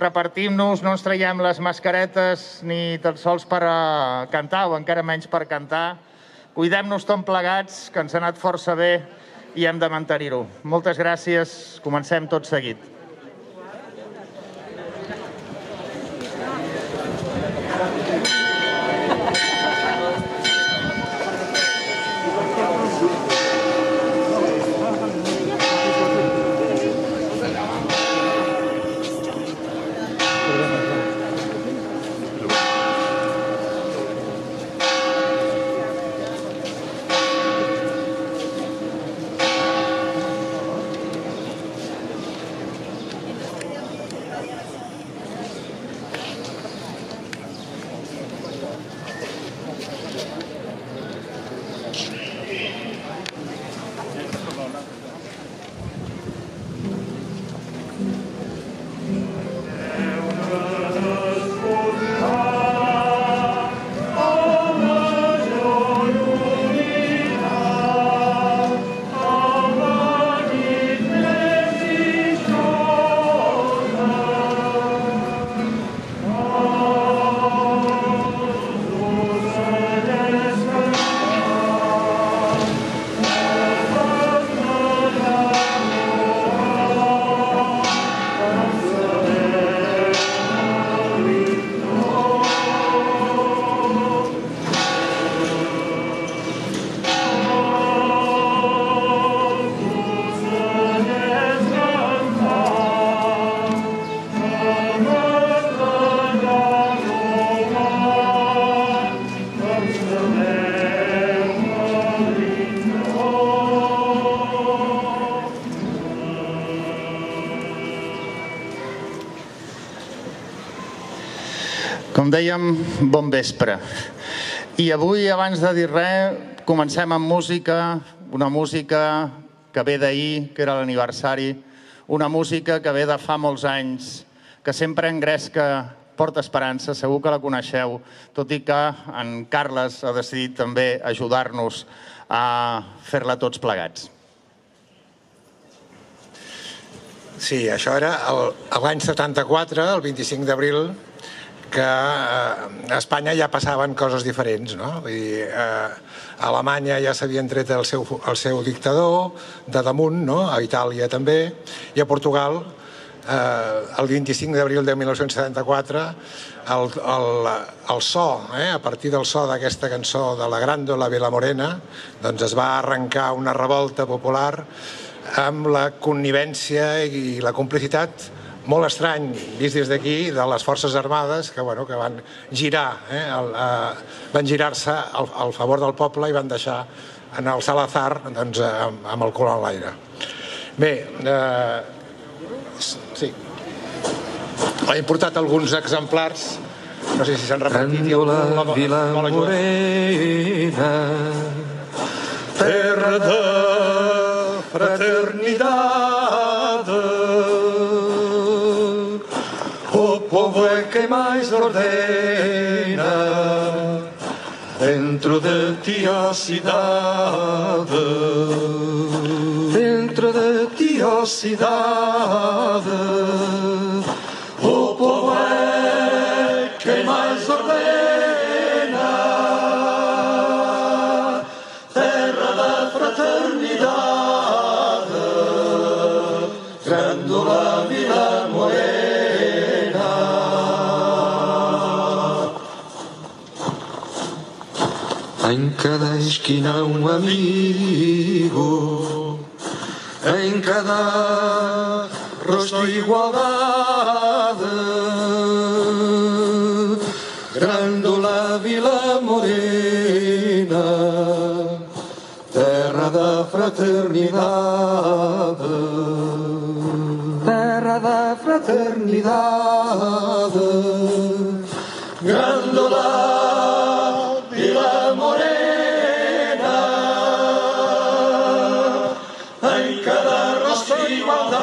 repartim-nos, no ens traiem les mascaretes ni tan sols per cantar o encara menys per cantar. Cuidem-nos tot plegats, que ens ha anat força bé i hem de mantenir-ho. Moltes gràcies. Comencem tot seguit. Com dèiem, bon vespre. I avui, abans de dir res, comencem amb música, una música que ve d'ahir, que era l'aniversari, una música que ve de fa molts anys, que sempre engresca, porta esperança, segur que la coneixeu, tot i que en Carles ha decidit també ajudar-nos a fer-la tots plegats. Sí, això era l'any 74, el 25 d'abril, que a Espanya ja passaven coses diferents, no? Vull dir, a Alemanya ja s'havien tret el seu dictador de damunt, no? A Itàlia també, i a Portugal, el 25 d'abril de 1974, el so, a partir del so d'aquesta cançó de la Grândola Vilamorena, doncs es va arrencar una revolta popular amb la connivència i la complicitat molt estrany, vist des d'aquí, de les Forces Armades que van girar-se al favor del poble i van deixar en el Salazar amb el cul en l'aire. Bé, sí. He portat alguns exemplars, no sé si s'han repartit. Grândola Vilamorena, terra de fraternidade, o povo é quem mais ordena dentro de ti a cidade, dentro de ti a cidade, o povo é quem mais ordena, terra da fraternidade, Grândola Vilamorena. Em cada esquina um amigo, em cada rosto igualdade, Grândola Vilamorena, terra da fraternidade, terra da fraternidade, Grândola Vilamorena, em cada rosto igualdade,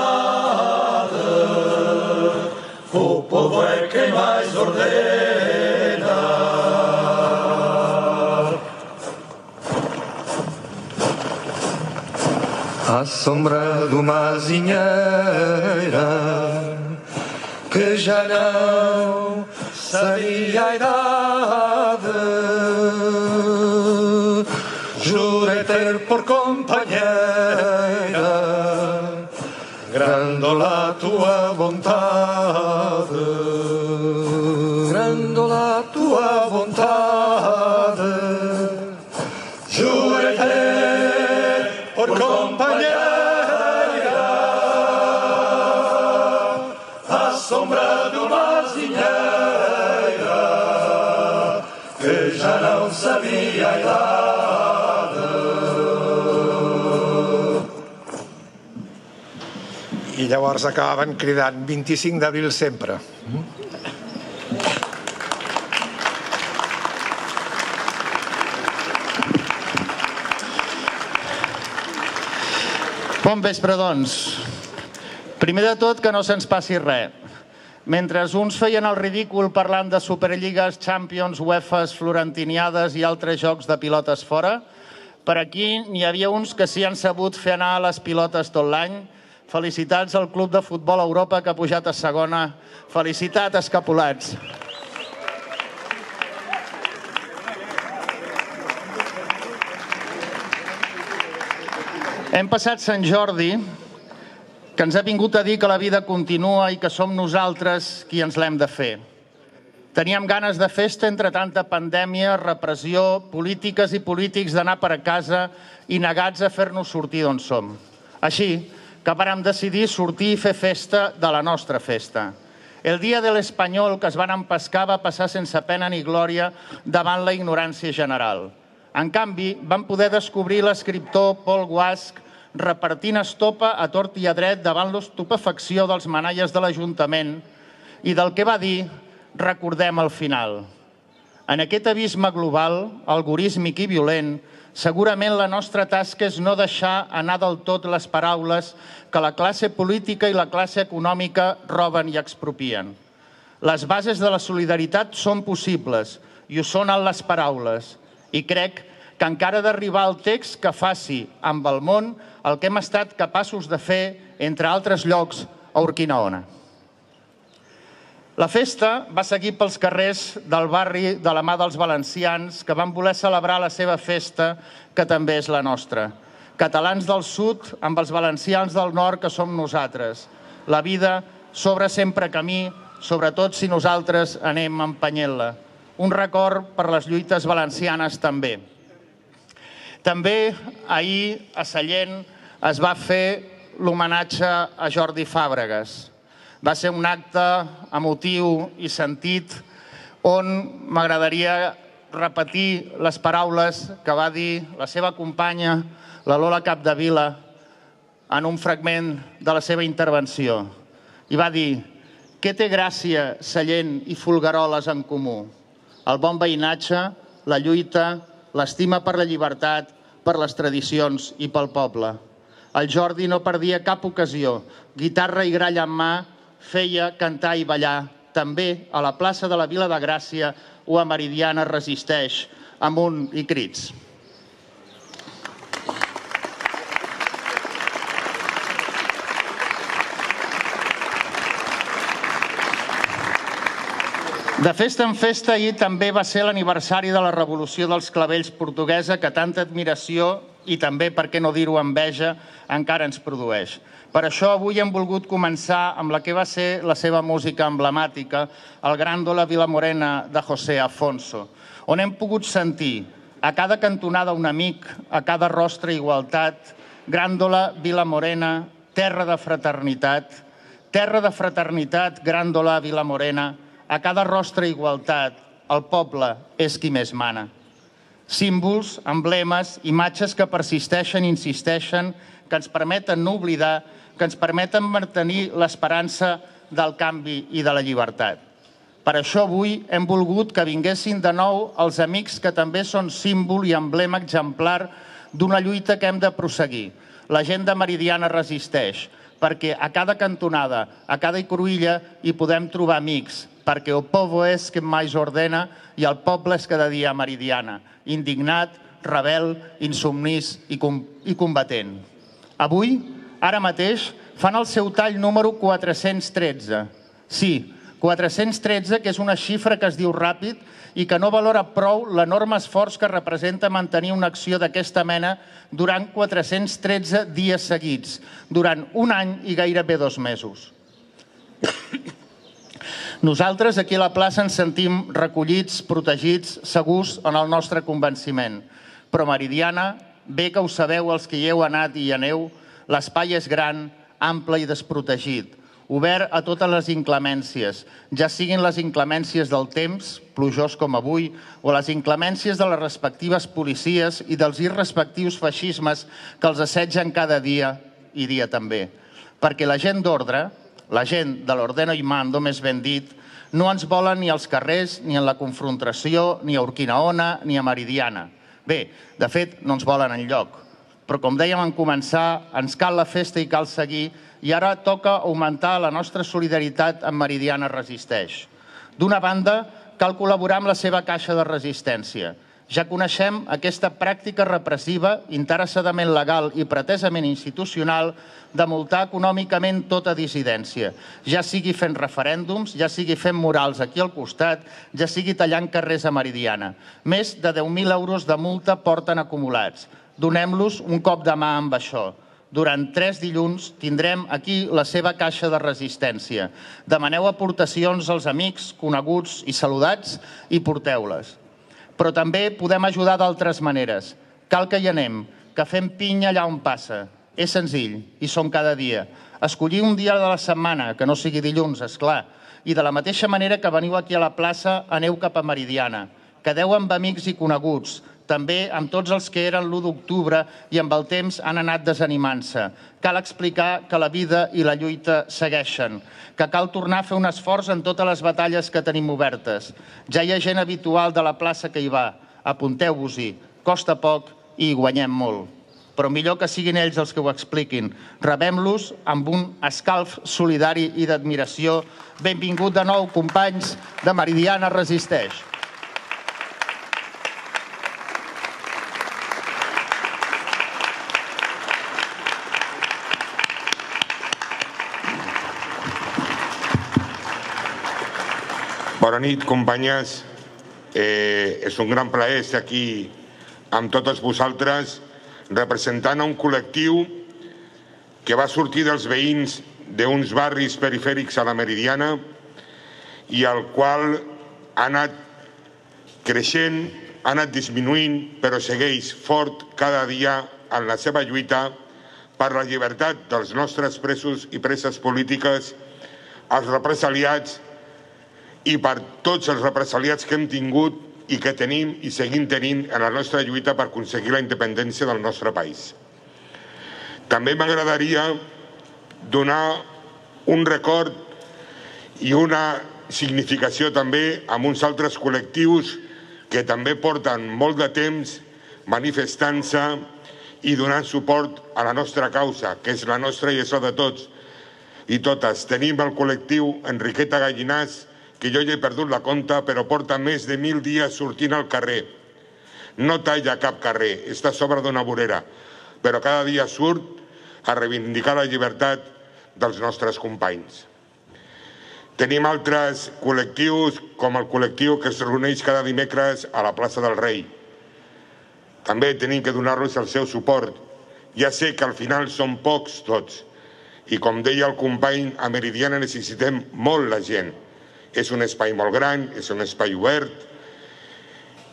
o povo é quem mais ordena. À sombra de uma azinheira, que já não sabia a idade. Jurei ter por companheira grandola a tua vontade, grandola a tua vontade. Jurei ter por companheira a sombra de uma azinheira que já não sabia a idade. I llavors acabaven cridant 25 d'abril sempre. Bon vespre, doncs. Primer de tot, que no se'ns passi res. Mentre uns feien el ridícul parlant de Superlligues, Champions, UEFAs, Florentiniades i altres jocs de pilotes fora, per aquí n'hi havia uns que s'hi han sabut fer anar les pilotes tot l'any. Felicitats al Club de Futbol Europa que ha pujat a segona. Felicitat, escapulats. Hem passat Sant Jordi, que ens ha vingut a dir que la vida continua i que som nosaltres qui ens l'hem de fer. Teníem ganes de festa entre tanta pandèmia, repressió, polítiques i polítics d'anar per a casa i negats a fer-nos sortir d'on som. Així que vàrem decidir sortir i fer festa de la nostra festa. El dia de l'Espanyol que es van empescar va passar sense pena ni glòria davant la ignorància general. En canvi, vam poder descobrir l'escriptor Paul Guasc repartint estopa a tort i a dret davant l'estupefacció dels manalles de l'Ajuntament i del que va dir recordem al final. En aquest abisme global, algorísmic i violent, segurament la nostra tasca és no deixar anar del tot les paraules que la classe política i la classe econòmica roben i expropien. Les bases de la solidaritat són possibles i ho són en les paraules. I crec que encara ha d'arribar el text que faci amb el món el que hem estat capaços de fer, entre altres llocs, a Urquinaona. La festa va seguir pels carrers del barri de la mà dels valencians que van voler celebrar la seva festa, que també és la nostra. Catalans del sud amb els valencians del nord, que som nosaltres. La vida s'obre sempre camí, sobretot si nosaltres anem empenyent-la. Un record per les lluites valencianes també. També ahir a Sallent es va fer l'homenatge a Jordi Fàbregas. Va ser un acte emotiu i sentit on m'agradaria repetir les paraules que va dir la seva companya, la Lola Capdevila, en un fragment de la seva intervenció. I va dir: què té Gràcia, Sallent i Folgueroles en comú? El bon veïnatge, la lluita, l'estima per la llibertat, per les tradicions i pel poble. El Jordi no perdia cap ocasió, guitarra i gralla en mà, feia cantar i ballar, també a la plaça de la Vila de Gràcia o a Meridiana Resisteix, amunt i crits. De festa en festa, ahir també va ser l'aniversari de la Revolució dels Clavells portuguesa que tanta admiració i també, per què no dir-ho, enveja encara ens produeix. Per això avui hem volgut començar amb la que va ser la seva música emblemàtica, el Grándola Vilamorena de José Afonso, on hem pogut sentir a cada cantonada un amic, a cada rostre igualtat, Grándola Vilamorena, terra de fraternitat, Grándola Vilamorena, a cada rostre igualtat, el poble és qui més mana. Símbols, emblemes, imatges que persisteixen i insisteixen, que ens permeten no oblidar, que ens permeten mantenir l'esperança del canvi i de la llibertat. Per això avui hem volgut que vinguessin de nou els amics que també són símbol i emblema exemplar d'una lluita que hem de prosseguir. La gent de Meridiana Resisteix, perquè a cada cantonada, a cada cruïlla hi podem trobar amics, perquè el povo és que més ordena i el poble és cada dia Meridiana, indignat, rebel, insubmís i combatent. Avui, ara mateix, fan el seu tall número 413. Sí, 413, que és una xifra que es diu ràpid i que no valora prou l'enorme esforç que representa mantenir una acció d'aquesta mena durant 413 dies seguits, durant un any i gairebé 2 mesos. Nosaltres aquí a la plaça ens sentim recollits, protegits, segurs en el nostre convenciment. Però Meridiana, bé que ho sabeu els que hi heu anat i hi aneu, l'espai és gran, ample i desprotegit, obert a totes les inclemències, ja siguin les inclemències del temps, plujós com avui, o les inclemències de les respectives policies i dels irrespectius feixismes que els assetgen cada dia i dia també. Perquè la gent d'ordre, la gent de l'ordeno i mando, més ben dit, no ens volen ni als carrers, ni en la confrontació, ni a Urquinaona, ni a Meridiana. Bé, de fet, no ens volen enlloc. Però com dèiem en començar, ens cal la festa i cal seguir, i ara toca augmentar la nostra solidaritat amb Meridiana Resisteix. D'una banda, cal col·laborar amb la seva caixa de resistència. Ja coneixem aquesta pràctica repressiva, interessadament legal i pretesament institucional, de multar econòmicament tota dissidència, ja sigui fent referèndums, ja sigui fent murals aquí al costat, ja sigui tallant carrers a Meridiana. Més de 10.000 euros de multa porten acumulats. Donem-los un cop de mà amb això. Durant 3 dilluns tindrem aquí la seva caixa de resistència. Demaneu aportacions als amics, coneguts i saludats i porteu-les. Però també podem ajudar d'altres maneres. Cal que hi anem, que fem pinya allà on passa. És senzill, i som cada dia. Escollir un dia de la setmana, que no sigui dilluns, esclar. I de la mateixa manera que veniu aquí a la plaça, aneu cap a Meridiana. Quedeu amb amics i coneguts, també amb tots els que eren l'1 d'octubre i amb el temps han anat desanimant-se. Cal explicar que la vida i la lluita segueixen, que cal tornar a fer un esforç en totes les batalles que tenim obertes. Ja hi ha gent habitual de la plaça que hi va. Apunteu-vos-hi. Costa poc i hi guanyem molt. Però millor que siguin ells els que ho expliquin. Rebem-los amb un escalf solidari i d'admiració. Benvingut de nou, companys de Meridiana Resisteix. Bona nit, companyes. És un gran plaer estar aquí amb totes vosaltres representant a un col·lectiu que va sortir dels veïns d'uns barris perifèrics a la Meridiana i el qual ha anat creixent, ha anat disminuint, però segueix fort cada dia en la seva lluita per la llibertat dels nostres presos i preses polítiques, els represaliats i per tots els represaliats que hem tingut i que tenim i seguim tenint en la nostra lluita per aconseguir la independència del nostre país. També m'agradaria donar un record i una significació també amb uns altres col·lectius que també porten molt de temps manifestant-se i donant suport a la nostra causa, que és la nostra i és la de tots i totes. Tenim el col·lectiu Enriqueta Gallinàs, que jo ja he perdut la compta, però porta més de 1.000 dies sortint al carrer. No talla cap carrer, està a sobre d'una vorera, però cada dia surt a reivindicar la llibertat dels nostres companys. Tenim altres col·lectius, com el col·lectiu que es reuneix cada dimecres a la plaça del Rei. També tenim que donar-los el seu suport. Ja sé que al final són pocs tots, i com deia el company, a Meridiana necessitem molt la gent. És un espai molt gran, és un espai obert,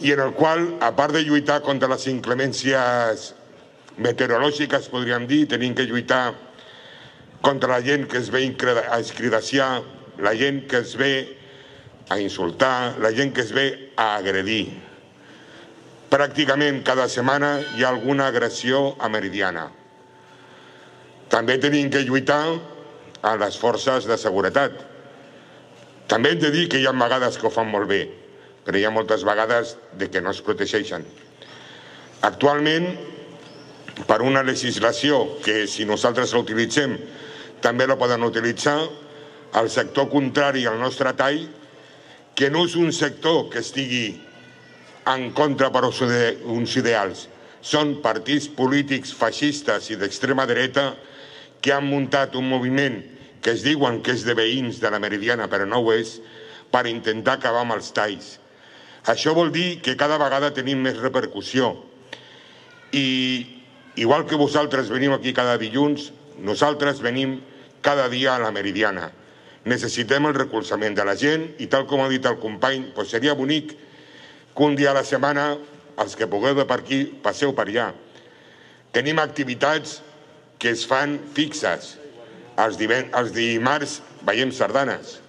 i en el qual, a part de lluitar contra les inclemències meteorològiques, podríem dir, tenim que lluitar contra la gent que es ve a escridaciar, la gent que es ve a insultar, la gent que es ve a agredir. Pràcticament cada setmana hi ha alguna agressió a Meridiana. També tenim que lluitar a les forces de seguretat. També hem de dir que hi ha vegades que ho fan molt bé, però hi ha moltes vegades que no es protegeixen. Actualment, per una legislació que si nosaltres la utilitzem també la poden utilitzar, el sector contrari al nostre tall, que no és un sector que estigui en contra per uns ideals, són partits polítics feixistes i d'extrema dreta que han muntat un moviment que es diuen que és de veïns de la Meridiana, però no ho és, per intentar acabar amb els talls. Això vol dir que cada vegada tenim més repercussió. I igual que vosaltres veniu aquí cada dilluns, nosaltres venim cada dia a la Meridiana. Necessitem el recolzament de la gent i, tal com ha dit el company, seria bonic que un dia a la setmana, els que pugueu de per aquí, passeu per allà. Tenim activitats que es fan fixes. Els dimarts veiem sardanes.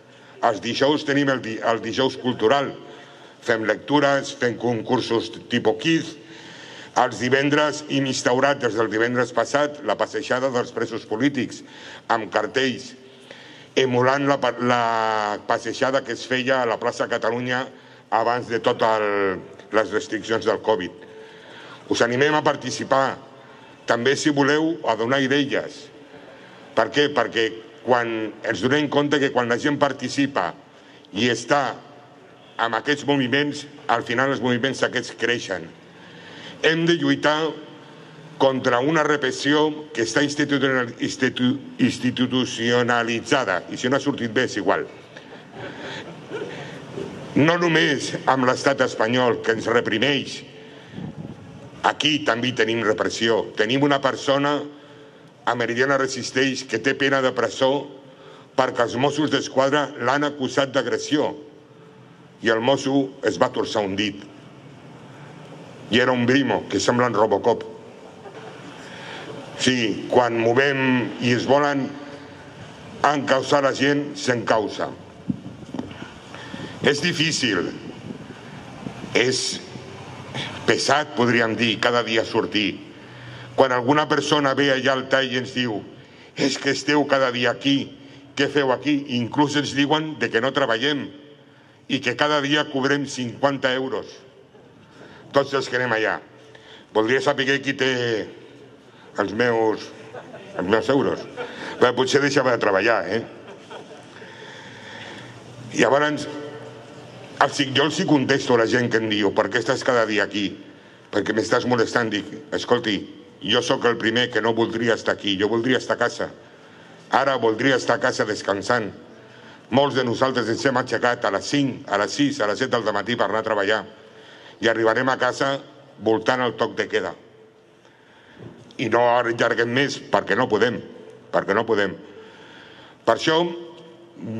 Els dijous tenim el dijous cultural. Fem lectures, fem concursos tipus quiz. Els divendres hem instaurat des del divendres passat la passejada dels presos polítics amb cartells, emulant la passejada que es feia a la plaça Catalunya abans de totes les restriccions del Covid. Us animem a participar. També, si voleu, a donar idees. Per què? Perquè ens donem compte que quan la gent participa i està en aquests moviments, al final els moviments aquests creixen. Hem de lluitar contra una repressió que està institucionalitzada, i si no ha sortit bé és igual. No només amb l'estat espanyol, que ens reprimeix. Aquí també tenim repressió. Tenim una persona a Meridiana Resisteix que té pena de presó perquè els Mossos d'Esquadra l'han acusat d'agressió i el mosso es va torçar un dit i era un brimo que sembla en Robocop. Sí, quan movem i es volen encausar la gent, s'encausa. És difícil, és pesat, podríem dir, cada dia sortir. Quan alguna persona ve allà al tall i ens diu és que esteu cada dia aquí, què feu aquí? Inclús ens diuen que no treballem i que cada dia cobrem 50 euros. Tots els que anem allà. Voldria saber qui té els meus euros. Però potser deixava de treballar, Llavors, jo els contesto a la gent que em diu per què estàs cada dia aquí? Perquè m'estàs molestant. Dic, escolti, jo sóc el primer que no voldria estar aquí, jo voldria estar a casa. Ara voldria estar a casa descansant. Molts de nosaltres ens hem aixecat a les 5, a les 6, a les 7 del matí per anar a treballar i arribarem a casa voltant el toc de queda. I no allarguem més perquè no podem, Per això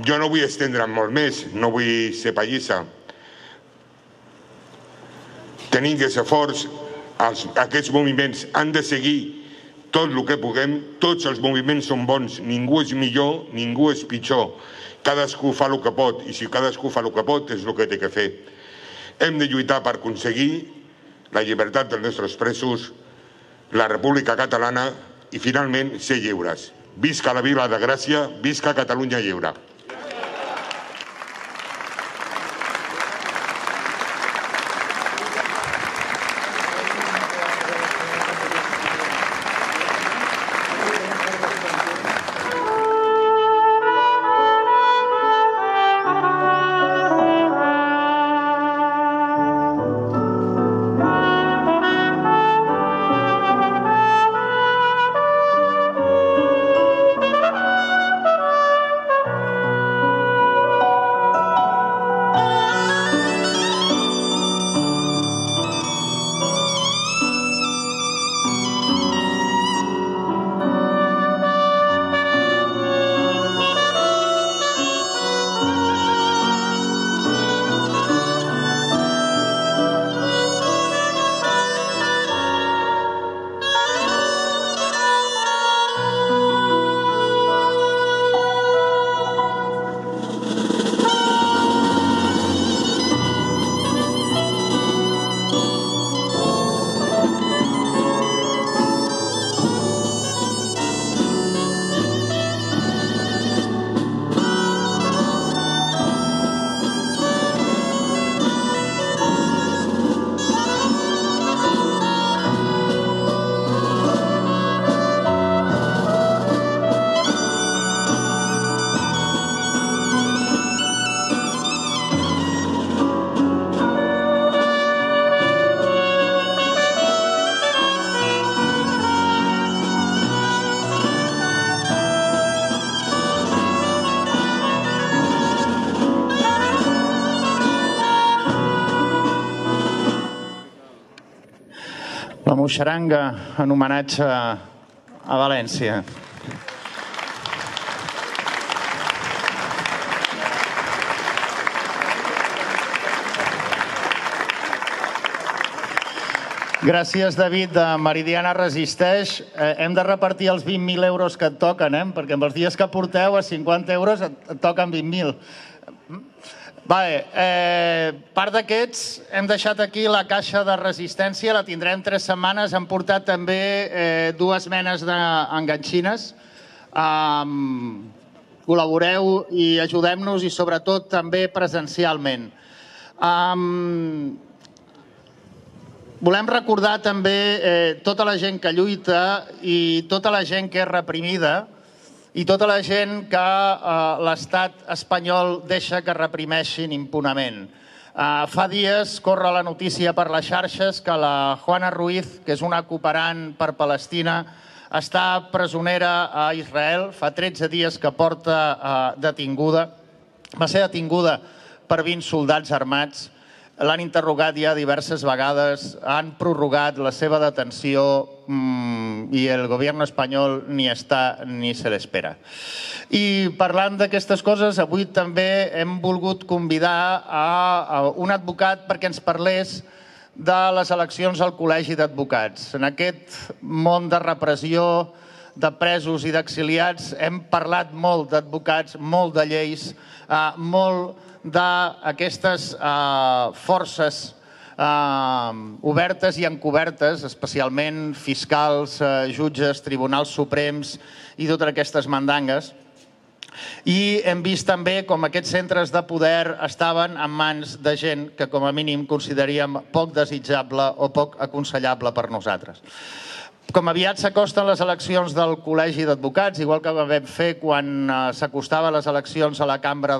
jo no vull estendre'm molt més, no vull ser pallissa. Tenim que ser forts, aquests moviments han de seguir tot el que puguem, tots els moviments són bons, ningú és millor, ningú és pitjor, cadascú fa el que pot i si cadascú fa el que pot és el que té que fer. Hem de lluitar per aconseguir la llibertat dels nostres presos, la República Catalana i finalment ser lliures. Visca la Vila de Gràcia, visca Catalunya lliure. La moixaranga en homenatge a València. Gràcies, David, de Meridiana Resisteix. Hem de repartir els 20.000 euros que et toquen, perquè amb els dies que porteu a 50 euros et toquen 20.000. Part d'aquests hem deixat aquí la caixa de resistència, la tindrem 3 setmanes. Hem portat també 2 menes d'enganxines. Col·laboreu i ajudem-nos, i sobretot també presencialment. Volem recordar també tota la gent que lluita i tota la gent que és reprimida i tota la gent que l'estat espanyol deixa que reprimeixin impunament. Fa dies corre la notícia per les xarxes que la Juana Ruiz, que és una cooperant per Palestina, està presonera a Israel. Fa 13 dies que porta detinguda. Va ser detinguda per 20 soldats armats. L'han interrogat ja diverses vegades, han prorrogat la seva detenció i el govern espanyol ni està ni se l'espera. I parlant d'aquestes coses, avui també hem volgut convidar a un advocat perquè ens parlés de les eleccions al Col·legi d'Advocats. En aquest món de repressió, de presos i d'exiliats, hem parlat molt d'advocats, molt de lleis, molt d'aquestes forces obertes i encobertes, especialment fiscals, jutges, tribunals suprems i totes aquestes mandangues. I hem vist també com aquests centres de poder estaven en mans de gent que com a mínim consideraríem poc desitjable o poc aconsellable per nosaltres. Com aviat s'acosten les eleccions del Col·legi d'Advocats, igual que vam fer quan s'acostaven les eleccions a la Cambra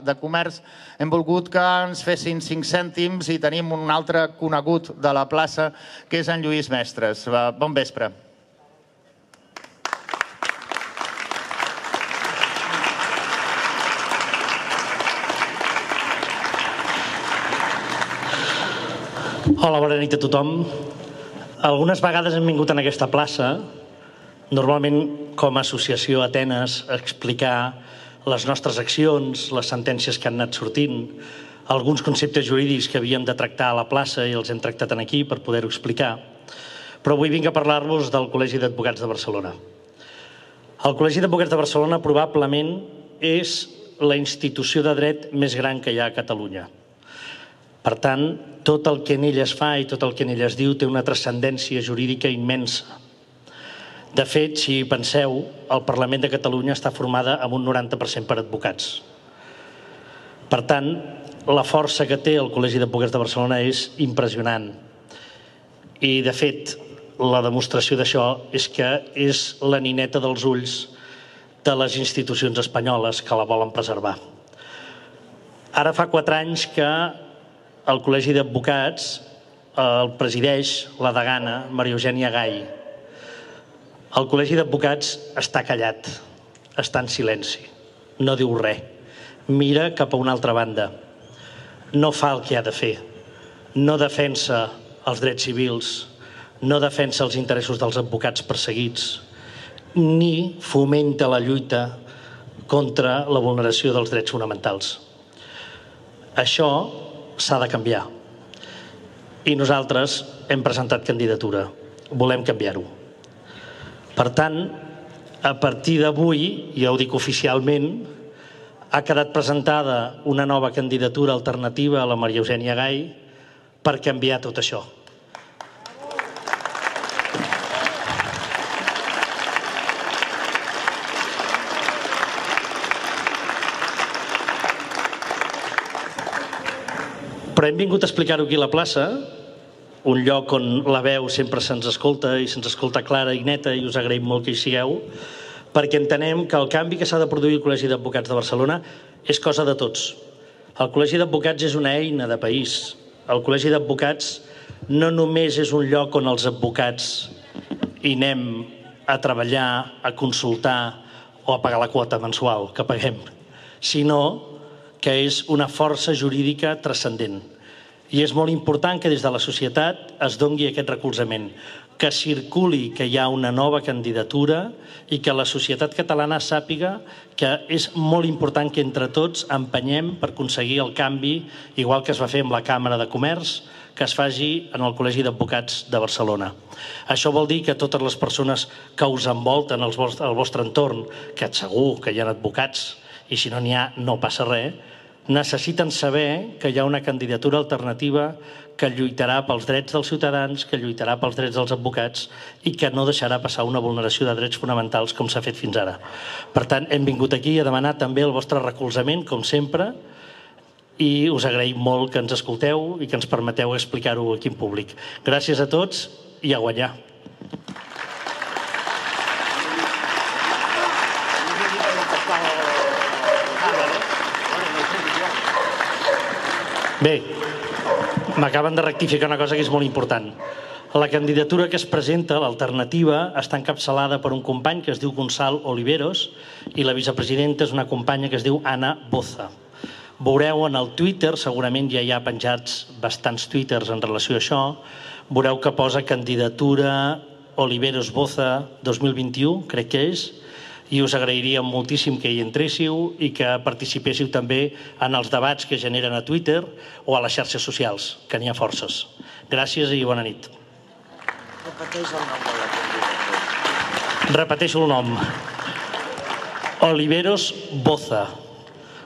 de Comerç, hem volgut que ens fessin 5 cèntims i tenim un altre conegut de la plaça, que és en Lluís Mestres. Bon vespre. Hola, bona nit a tothom. Algunes vegades hem vingut en aquesta plaça, normalment com a associació Atenes, a explicar les nostres accions, les sentències que han anat sortint, alguns conceptes jurídics que havíem de tractar a la plaça i els hem tractat aquí per poder-ho explicar. Però avui vinc a parlar-vos del Col·legi d'Advocats de Barcelona. El Col·legi d'Advocats de Barcelona probablement és la institució de dret més gran que hi ha a Catalunya. Per tant, tot el que en ell es fa i tot el que en ell es diu té una transcendència jurídica immensa. De fet, si penseu, el Parlament de Catalunya està formada amb un 90% per advocats. Per tant, la força que té el Col·legi d'Advocats de Barcelona és impressionant. I, de fet, la demostració d'això és que és la nineta dels ulls de les institucions espanyoles que la volen preservar. Ara fa 4 anys que el Col·legi d'Advocats el presideix la degana Maria Eugènia Gai. El Col·legi d'Advocats està callat, està en silenci, no diu res, mira cap a una altra banda, no fa el que ha de fer, no defensa els drets civils, no defensa els interessos dels advocats perseguits, ni fomenta la lluita contra la vulneració dels drets fonamentals. Això s'ha de canviar. I nosaltres hem presentat candidatura. Volem canviar-ho. Per tant, a partir d'avui, ja ho dic oficialment, ha quedat presentada una nova candidatura alternativa a la Maria Eugènia Gai per canviar tot això. Però hem vingut a explicar-ho aquí a la plaça, un lloc on la veu sempre se'ns escolta i se'ns escolta clara i neta, i us agraïm molt que hi sigueu, perquè entenem que el canvi que s'ha de produir al Col·legi d'Advocats de Barcelona és cosa de tots. El Col·legi d'Advocats és una eina de país. El Col·legi d'Advocats no només és un lloc on els advocats hi anem a treballar, a consultar o a pagar la quota mensual que paguem, sinó que és una força jurídica transcendent. I és molt important que des de la societat es doni aquest recolzament, que circuli que hi ha una nova candidatura i que la societat catalana sàpiga que és molt important que entre tots empenyem per aconseguir el canvi, igual que es va fer amb la Càmera de Comerç, que es faci en el Col·legi d'Advocats de Barcelona. Això vol dir que totes les persones que us envolten al vostre entorn, que segur que hi ha advocats, i si no n'hi ha no passa res, necessiten saber que hi ha una candidatura alternativa que lluitarà pels drets dels ciutadans, que lluitarà pels drets dels advocats i que no deixarà passar una vulneració de drets fonamentals com s'ha fet fins ara. Per tant, hem vingut aquí a demanar també el vostre recolzament, com sempre, i us agraïm molt que ens escolteu i que ens permeteu explicar-ho aquí en públic. Gràcies a tots i a guanyar. Bé, m'acaben de rectificar una cosa que és molt important. La candidatura que es presenta, l'alternativa, està encapçalada per un company que es diu Gonçal Oliveros i la vicepresidenta és una companya que es diu Anna Boza. Veureu en el Twitter, segurament ja hi ha penjats bastants twitters en relació a això, veureu que posa candidatura Oliveros Boza 2021, crec que és, i us agrairíem moltíssim que hi entréssiu i que participéssiu també en els debats que generen a Twitter o a les xarxes socials, que n'hi ha forces. Gràcies i bona nit. Repeteixo el nom. Oliveros Boza.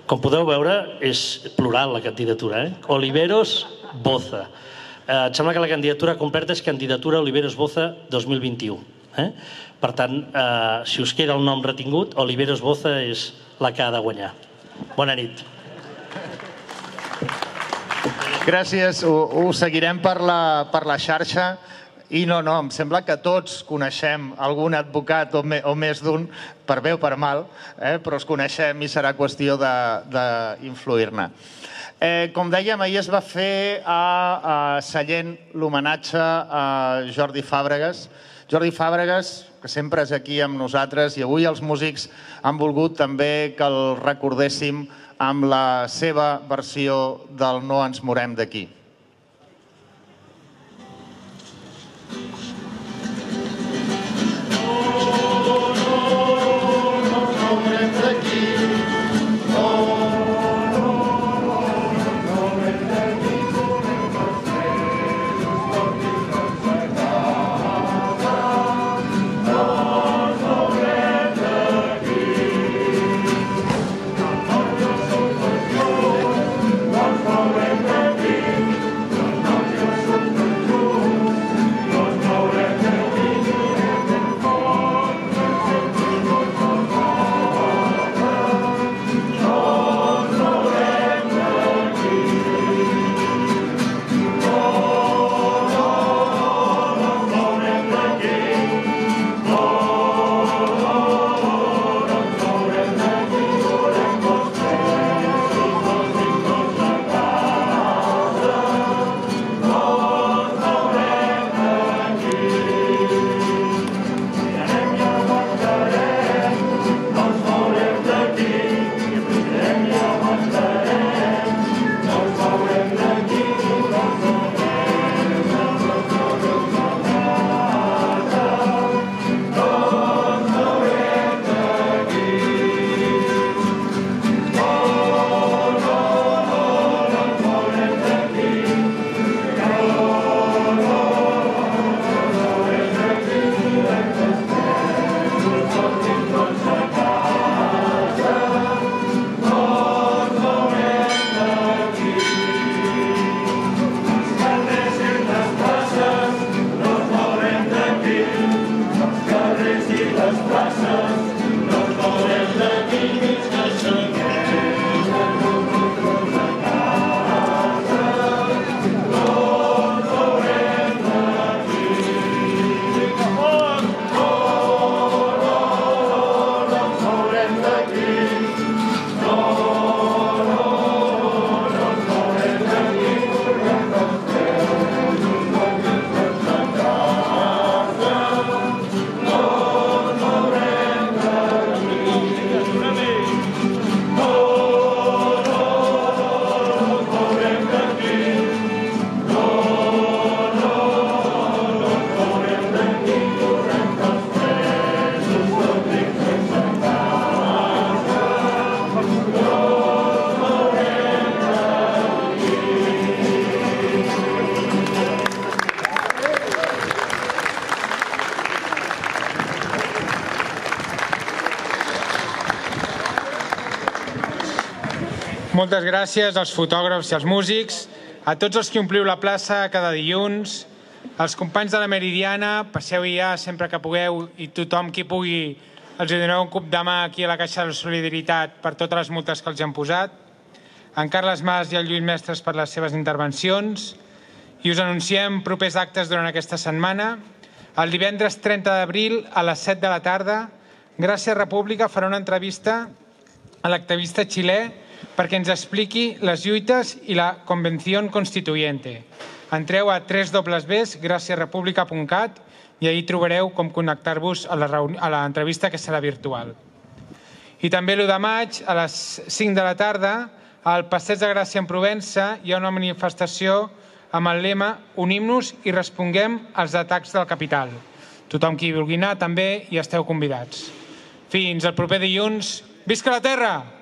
Com podeu veure, és plural la candidatura, Oliveros Boza. Em sembla que la candidatura completa és candidatura Oliveros Boza 2021. Per tant, si us queda el nom retingut, Oliveros Boza és la que ha de guanyar. Bona nit. Gràcies. Ho seguirem per la xarxa. I no, em sembla que tots coneixem algun advocat o més d'un, per bé o per mal, però els coneixem i serà qüestió d'influir-ne. Com dèiem, ahir es va fer a Sallent l'homenatge a Jordi Fàbregas. Jordi Fàbregas, que sempre és aquí amb nosaltres, i avui els músics han volgut també que el recordéssim amb la seva versió del No ens morem d'aquí. Moltes gràcies als fotògrafs i als músics, a tots els que ompliu la plaça cada dilluns, als companys de la Meridiana, passeu-hi ja sempre que pugueu i tothom qui pugui els doneu un cop de mà aquí a la Caixa de Solidaritat per totes les multes que els han posat, en Carles Mas i el Lluís Mestres per les seves intervencions, i us anunciem propers actes durant aquesta setmana. El divendres 30 d'abril a les 7 de la tarda, Gràcia República farà una entrevista a l'activista xilè perquè ens expliqui les lluites i la Convenció Constituyente. Entreu a www.graciarepublica.cat i ahir trobareu com connectar-vos a l'entrevista que serà virtual. I també l'1 de maig, a les 5 de la tarda, al Passeig de Gràcia en Provença hi ha una manifestació amb el lema Unim-nos i responguem als atacs del capital. Tothom qui vulgui anar també hi esteu convidats. Fins el proper dilluns. Visca la terra!